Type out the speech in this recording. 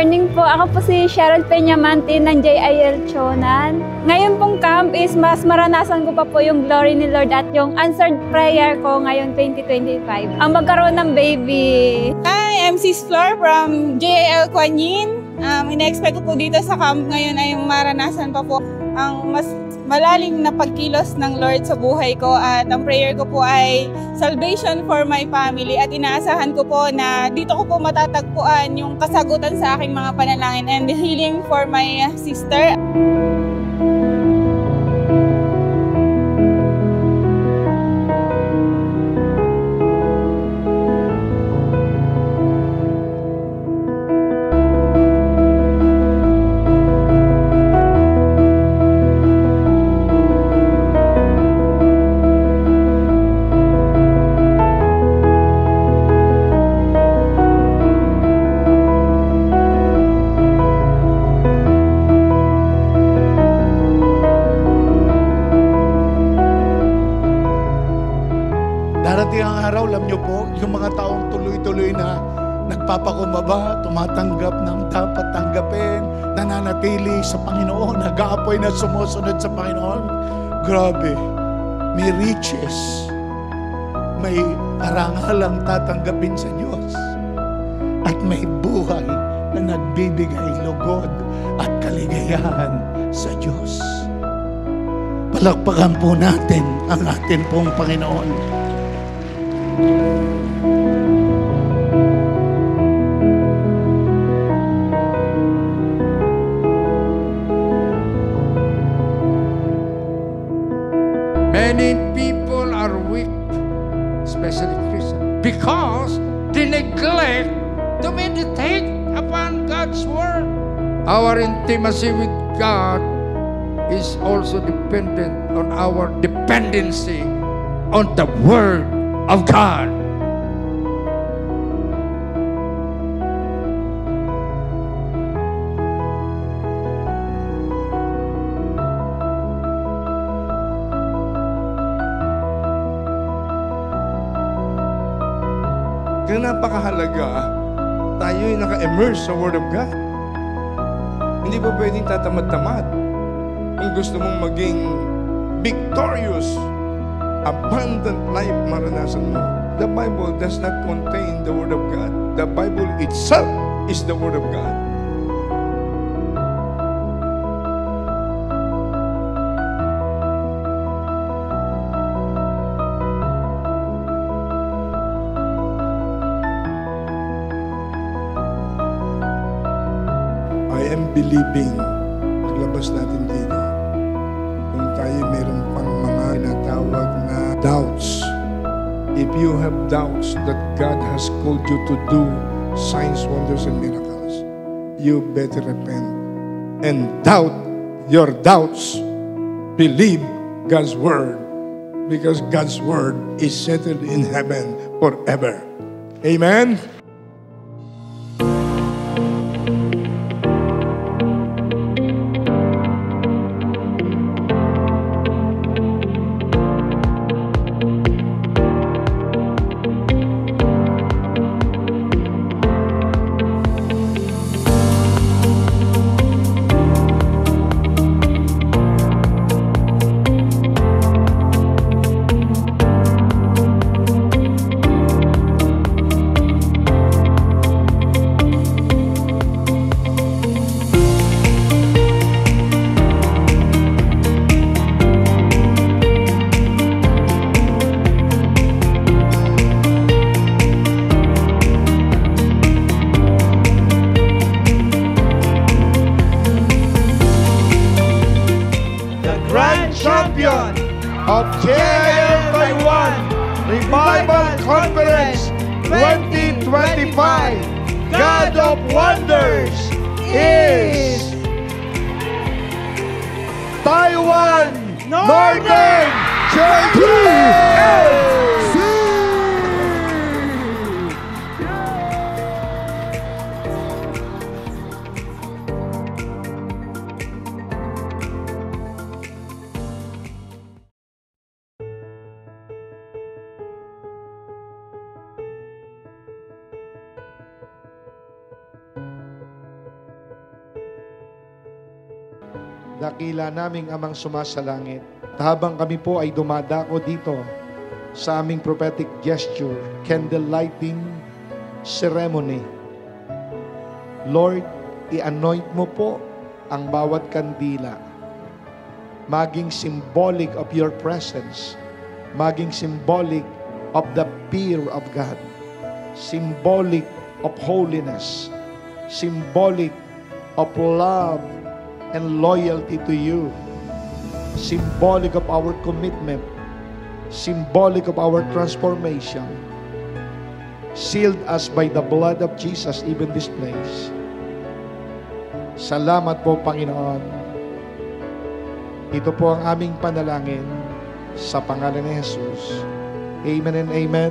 morning po. Ako po si Cheryl Peñamante ng JIL Chonan. Ngayon pong camp is mas maranasan ko pa po yung glory ni Lord at yung answered prayer ko ngayon 2025. Ang magkaroon ng baby. Hi, I'm Sis Flor from JIL Kuan Yin. Ina-expect ko po dito sa camp ngayon ay maranasan pa po ang mas malalim na pagkilos ng Lord sa buhay ko at ang prayer ko po ay salvation for my family at inaasahan ko po na dito ko po matatagpuan yung kasagutan sa aking mga panalangin and healing for my sister. Darating ang araw, alam nyo po, yung mga taong tuloy-tuloy na nagpapakumbaba, tumatanggap ng dapat tanggapin, nananatili sa Panginoon, nag-aapoy na sumusunod sa Panginoon. Grabe, may riches, may karangalang tatanggapin sa Diyos, at may buhay na nagbibigay lugod at kaligayahan sa Diyos. Palakpakan po natin ang ating pong Panginoon. Many people are weak, especially Christians, because they neglect to meditate upon God's Word. Our intimacy with God is also dependent on our dependency on the Word of God. Kaya napakahalaga, tayo'y naka-immerse sa Word of God. Hindi pa pwedeng tatamad-tamad. Kung gusto mong maging victorious, abundant life maranasan mo, the Bible does not contain the Word of God. The Bible itself is the Word of God. I am believing, paglabas natin dito, kung tayo mayroon pang mga tinatawag na doubts. If you have doubts that God has called you to do signs, wonders, and miracles, you better repent and doubt your doubts. Believe God's Word, because God's Word is settled in heaven forever. Amen? Champion of JIL Taiwan Revival Conference 2025, God of Wonders is Taiwan Northern JIL. Dakila naming Amang sumasalangit. Habang kami po ay dumadako dito sa aming prophetic gesture, candle lighting ceremony, Lord, i-anoint mo po ang bawat kandila. Maging symbolic of your presence. Maging symbolic of the fear of God. Symbolic of holiness. Symbolic of love and loyalty to you. Symbolic of our commitment. Symbolic of our transformation. Sealed us by the blood of Jesus, even this place. Salamat po, Panginoon. Ito po ang aming panalangin sa pangalan ni Jesus. Amen and amen.